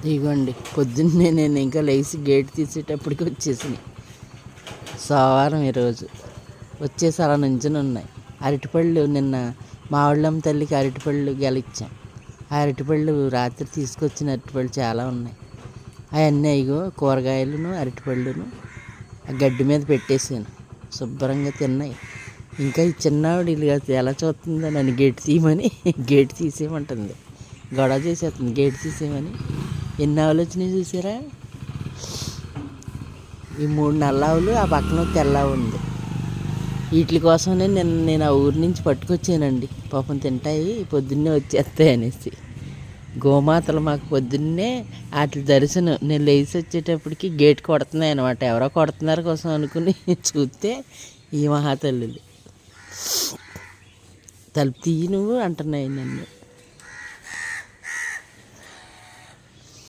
ఇదిగోండి పొద్దున్నే నేను ఇంకా లేచి గేట్ తీసేటప్పటికి వచ్చేసినాయి. సోమవారం ఈరోజు వచ్చేసి అలా నుంచుని ఉన్నాయి. అరటిపళ్ళు నిన్న మామిళ్ళమ్మ తల్లికి అరటిపళ్ళు గెలిచ్చాం. ఆ అరటిపళ్ళు రాత్రి తీసుకొచ్చిన అరటిపళ్ళు చాలా ఉన్నాయి. అవన్నీ అయ్యో కూరగాయలను అరటిపళ్ళును ఆ గడ్డి మీద పెట్టేసాను. శుభ్రంగా తిన్నాయి. ఇంకా ఈ చిన్నవాడు ఇలా ఎలా చూస్తుందో నన్ను గేట్ తీయమని గేట్ తీసేయమంటుంది. గొడవ చేసేస్తుంది గేట్ తీసేయమని. ఎన్ని ఆవులు వచ్చినాయి చూసారా? ఈ 3 నల్ల ఆవులు, ఆ పక్కన తెల్ల ఆవు ఉంది. వీటి కోసమే నేను ఆ ఊరి నుంచి పట్టుకొచ్చానండి. పాపం తింటాయి, పొద్దున్నే వచ్చేస్తాయి అనేసి. గోమాతలు మాకు పొద్దున్నే వాటి దర్శనం. నేను లేచి వచ్చేటప్పటికి గేట్ కొడుతున్నాయి అనమాట. ఎవరో కొడుతున్నారు కోసం అనుకుని చూస్తే ఈ మహాతల్లులు తలుపు తీయి నువ్వు అంటున్నాయి నన్ను.